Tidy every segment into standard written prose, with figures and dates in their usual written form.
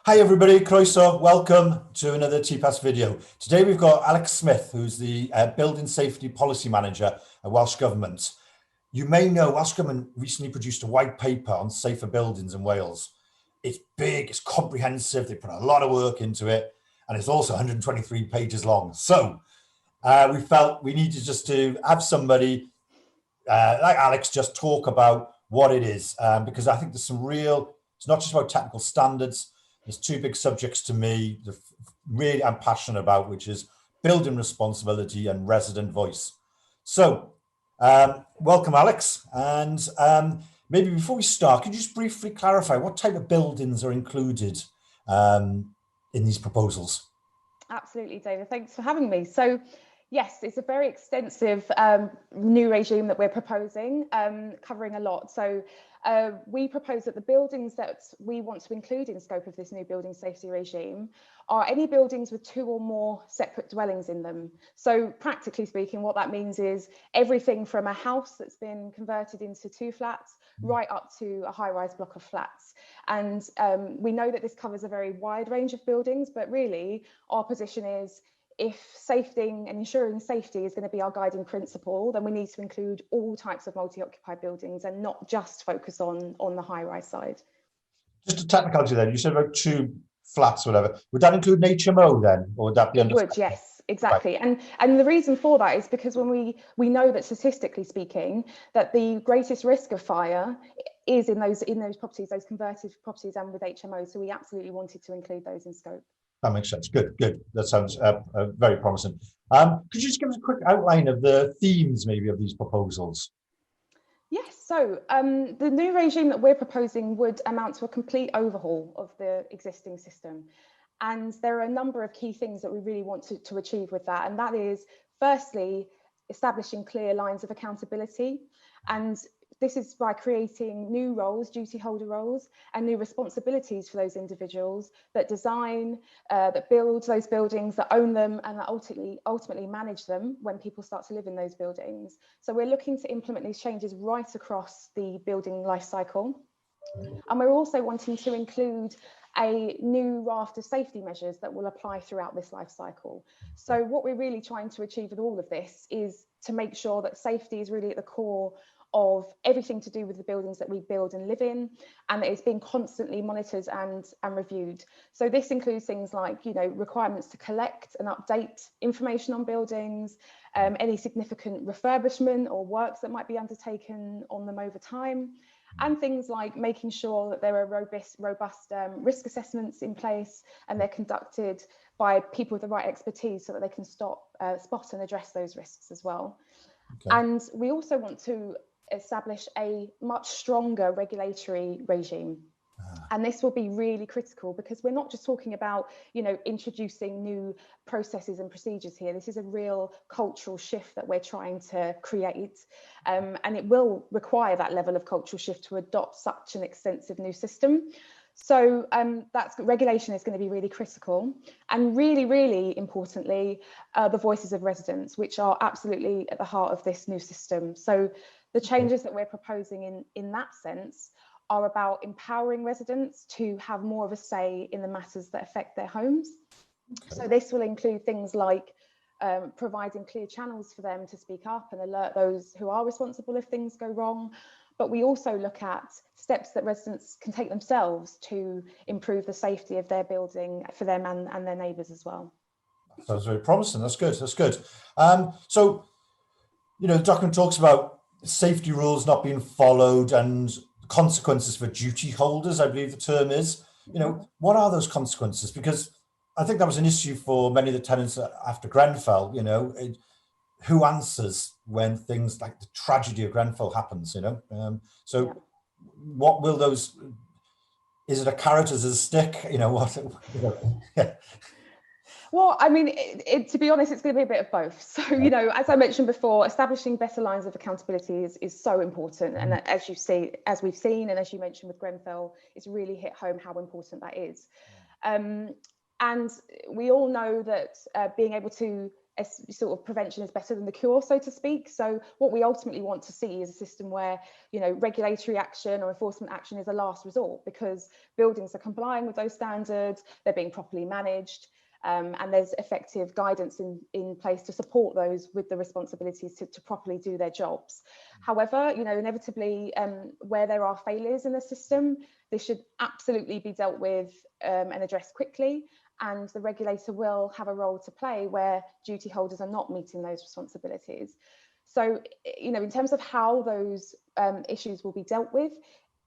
Hi everybody, Croeso, welcome to another TPAS video. Today we've got Alex Smith, who's the Building Safety Policy Manager at Welsh Government. You may know Welsh Government recently produced a white paper on safer buildings in Wales. It's big, it's comprehensive, they put a lot of work into it, and it's also 123 pages long. So we felt we needed just to have somebody like Alex just talk about what it is, because I think there's some real, it's not just about technical standards. There's two big subjects to me that really I'm passionate about, which is building responsibility and resident voice. So welcome, Alex. And maybe before we start, could you just briefly clarify what type of buildings are included in these proposals? Absolutely, David. Thanks for having me. So, yes, it's a very extensive new regime that we're proposing, covering a lot. So we propose that the buildings that we want to include in scope of this new building safety regime are any buildings with two or more separate dwellings in them. So practically speaking, what that means is everything from a house that's been converted into two flats right up to a high-rise block of flats. And we know that this covers a very wide range of buildings, but really our position is if safety and ensuring safety is going to be our guiding principle, then we need to include all types of multi-occupied buildings and not just focus on the high-rise side. Just a technicality then, you said about two flats or whatever. Would that include an HMO then, or would that be? It would, yes, exactly. Right. And the reason for that is because when we know that statistically speaking, that the greatest risk of fire is in those properties, those converted properties, and with HMOs. So we absolutely wanted to include those in scope. That makes sense. Good. That sounds very promising. Could you just give us a quick outline of the themes, maybe, of these proposals? Yes. So the new regime that we're proposing would amount to a complete overhaul of the existing system. And there are a number of key things that we really want to achieve with that. And that is, firstly, establishing clear lines of accountability. And this is by creating new roles, duty holder roles, and new responsibilities for those individuals that design, that build those buildings, that own them, and that ultimately manage them when people start to live in those buildings. So we're looking to implement these changes right across the building life cycle. And we're also wanting to include a new raft of safety measures that will apply throughout this life cycle. So what we're really trying to achieve with all of this is to make sure that safety is really at the core of everything to do with the buildings that we build and live in, and that it's being constantly monitored and reviewed. So this includes things like, requirements to collect and update information on buildings, any significant refurbishment or works that might be undertaken on them over time, and things like making sure that there are robust risk assessments in place and they're conducted by people with the right expertise so that they can spot and address those risks as well. Okay. And we also want to establish a much stronger regulatory regime. And this will be really critical because we're not just talking about, introducing new processes and procedures here. This is a real cultural shift that we're trying to create. And it will require that level of cultural shift to adopt such an extensive new system. So regulation is going to be really critical, and really, really importantly, the voices of residents, which are absolutely at the heart of this new system. So the changes that we're proposing in that sense are about empowering residents to have more of a say in the matters that affect their homes. Okay. So this will include things like providing clear channels for them to speak up and alert those who are responsible if things go wrong. But we also look at steps that residents can take themselves to improve the safety of their building for them and their neighbours as well. Sounds very promising. That's good. So, the document talks about safety rules not being followed and consequences for duty holders, I believe the term is. What are those consequences? Because I think that was an issue for many of the tenants after Grenfell. Who answers when things like the tragedy of Grenfell happens? What will those? Is it a carrot as a stick? Yeah. Well, I mean, to be honest, it's going to be a bit of both. So, as I mentioned before, establishing better lines of accountability is so important. And as we've seen, and as you mentioned with Grenfell, it's really hit home how important that is. And we all know that being able to sort of prevention is better than the cure, so to speak. So what we ultimately want to see is a system where, you know, regulatory action or enforcement action is a last resort, because buildings are complying with those standards, they're being properly managed, and there's effective guidance in place to support those with the responsibilities to properly do their jobs. However, you know, inevitably, where there are failures in the system, this should absolutely be dealt with and addressed quickly. And the regulator will have a role to play where duty holders are not meeting those responsibilities. So, you know, in terms of how those issues will be dealt with,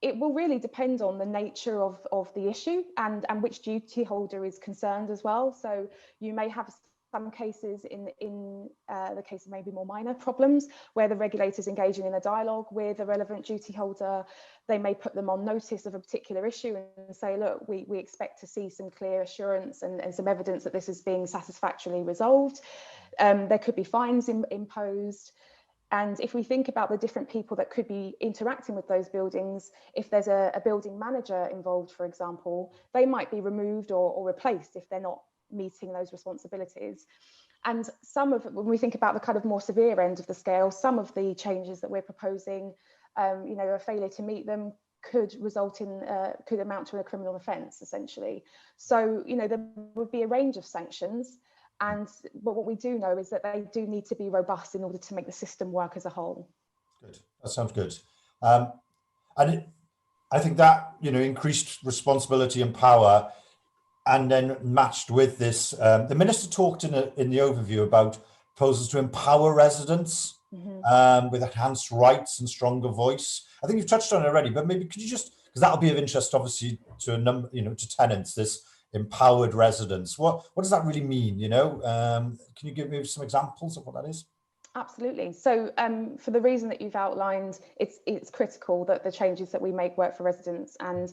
it will really depend on the nature of the issue and which duty holder is concerned as well. So you may have some cases in the case of maybe more minor problems where the regulator is engaging in a dialogue with a relevant duty holder. They may put them on notice of a particular issue and say, look, we expect to see some clear assurance and some evidence that this is being satisfactorily resolved. There could be fines imposed. And if we think about the different people that could be interacting with those buildings, if there's a building manager involved, for example, they might be removed or replaced if they're not meeting those responsibilities. And when we think about the kind of more severe end of the scale, some of the changes that we're proposing, you know, a failure to meet them could amount to a criminal offence, essentially. So, you know, there would be a range of sanctions. But what we do know is that they do need to be robust in order to make the system work as a whole. Good. That sounds good. And I think that, you know, increased responsibility and power, and then matched with this, the minister talked in the overview about proposals to empower residents with enhanced rights and stronger voice. I think you've touched on it already, but maybe could you just, because that'll be of interest, obviously, to a number, you know, to tenants, this empowered residents. What does that really mean? You know, can you give me some examples of what that is? Absolutely. So for the reason that you've outlined, it's critical that the changes that we make work for residents, and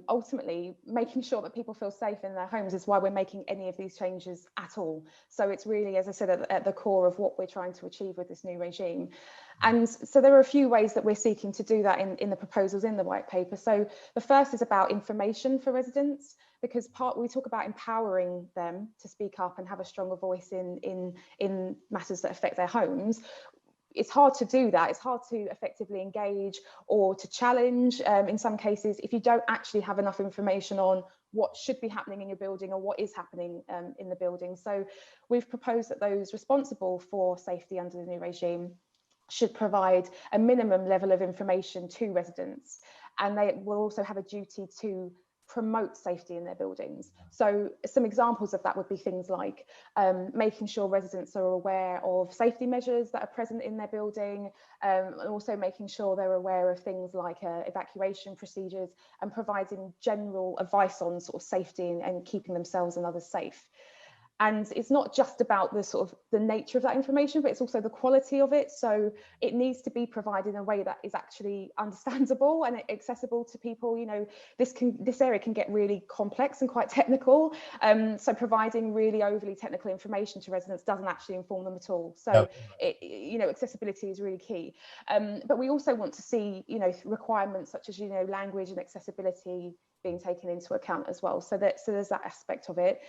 ultimately making sure that people feel safe in their homes is why we're making any of these changes at all. So it's really, as I said, at the core of what we're trying to achieve with this new regime. And so there are a few ways that we're seeking to do that in the proposals in the white paper. So the first is about information for residents, because we talk about empowering them to speak up and have a stronger voice in matters that affect their homes. It's hard to do that. It's hard to effectively engage or to challenge in some cases if you don't actually have enough information on what should be happening in your building or what is happening in the building. So we've proposed that those responsible for safety under the new regime should provide a minimum level of information to residents, and they will also have a duty to promote safety in their buildings. So some examples of that would be things like making sure residents are aware of safety measures that are present in their building, and also making sure they're aware of things like evacuation procedures, and providing general advice on sort of safety and keeping themselves and others safe. And it's not just about the sort of the nature of that information, but it's also the quality of it. So it needs to be provided in a way that is actually understandable and accessible to people. You know, this area can get really complex and quite technical. So providing really overly technical information to residents doesn't actually inform them at all. So you know, accessibility is really key. But we also want to see, you know, requirements such as, you know, language and accessibility being taken into account as well. So there's that aspect of it.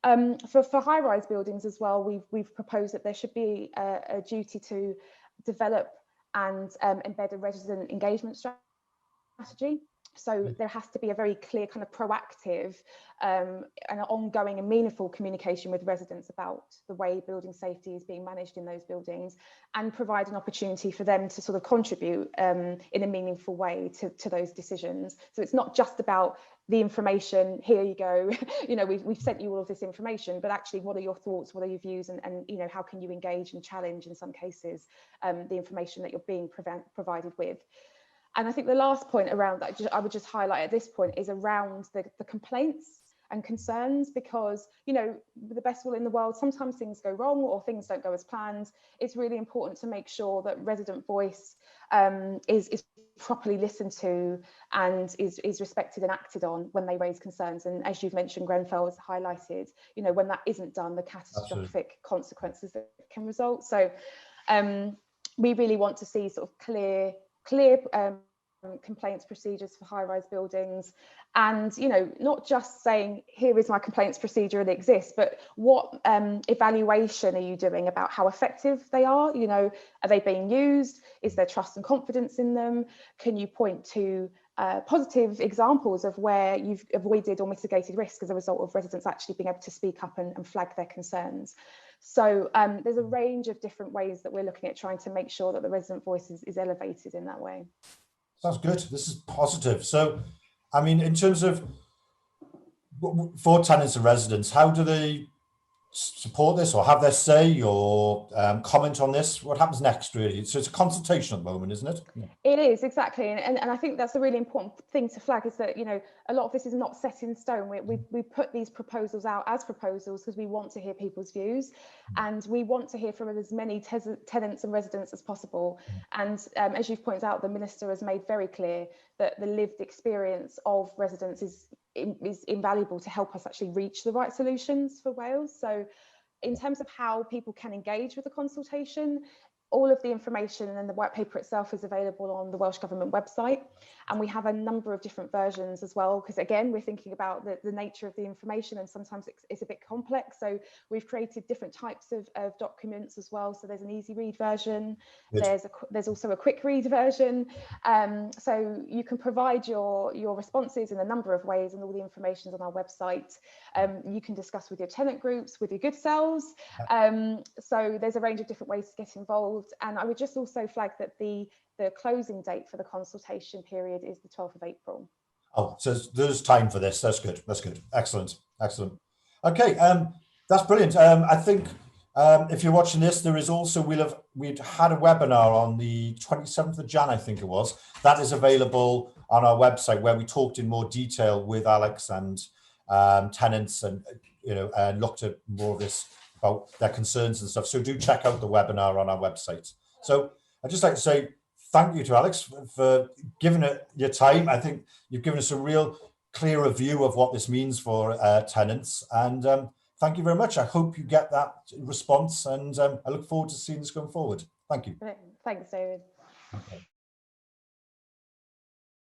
For high-rise buildings as well, we've proposed that there should be a duty to develop and embed a resident engagement strategy. So there has to be a very clear kind of proactive and ongoing and meaningful communication with residents about the way building safety is being managed in those buildings, and provide an opportunity for them to sort of contribute in a meaningful way to those decisions. So it's not just about the information, here you go, you know, we've sent you all of this information, but actually what are your thoughts, what are your views, and you know, how can you engage and challenge in some cases the information that you're being provided with. And I think the last point around that, I would just highlight at this point, is around the complaints and concerns, because, you know, with the best will in the world, sometimes things go wrong or things don't go as planned. It's really important to make sure that resident voice is properly listened to and is respected and acted on when they raise concerns. And as you've mentioned, Grenfell has highlighted, you know, when that isn't done, the catastrophic Absolutely. Consequences that can result. So we really want to see sort of clear complaints procedures for high-rise buildings, and not just saying here is my complaints procedure and it exists, but what evaluation are you doing about how effective they are? Are they being used? Is there trust and confidence in them? Can you point to positive examples of where you've avoided or mitigated risk as a result of residents actually being able to speak up and flag their concerns? So there's a range of different ways that we're looking at trying to make sure that the resident voice is elevated in that way. Sounds good. This is positive. So, I mean, in terms of for tenants and residents, how do they support this or have their say or comment on this? What happens next, really? So it's a consultation at the moment, isn't it? Yeah. It is, exactly. And I think that's a really important thing to flag, is that, a lot of this is not set in stone. We put these proposals out as proposals because we want to hear people's views, and we want to hear from as many tenants and residents as possible. And as you've pointed out, the Minister has made very clear that the lived experience of residents is invaluable to help us actually reach the right solutions for Wales. So in terms of how people can engage with the consultation, all of the information and the white paper itself is available on the Welsh Government website, and we have a number of different versions as well, because again, we're thinking about the nature of the information, and sometimes it's a bit complex. So we've created different types of documents as well. So there's an easy read version, there's also a quick read version. So you can provide your responses in a number of ways, and all the information is on our website. You can discuss with your tenant groups, with your good selves. So there's a range of different ways to get involved. And I would just also flag that the closing date for the consultation period is the 12th of April. Oh, so there's time for this. That's good. That's good. Excellent. Excellent. Okay, that's brilliant. I think if you're watching this, there is also, we'd had a webinar on the 27th of Jan, I think it was. That is available on our website, where we talked in more detail with Alex and tenants, and and looked at more of this about their concerns and stuff. So do check out the webinar on our website. So I'd just like to say thank you to Alex for giving it your time. I think you've given us a real clearer view of what this means for tenants. And thank you very much. I hope you get that response, and I look forward to seeing this going forward. Thank you. Thanks, David. Okay.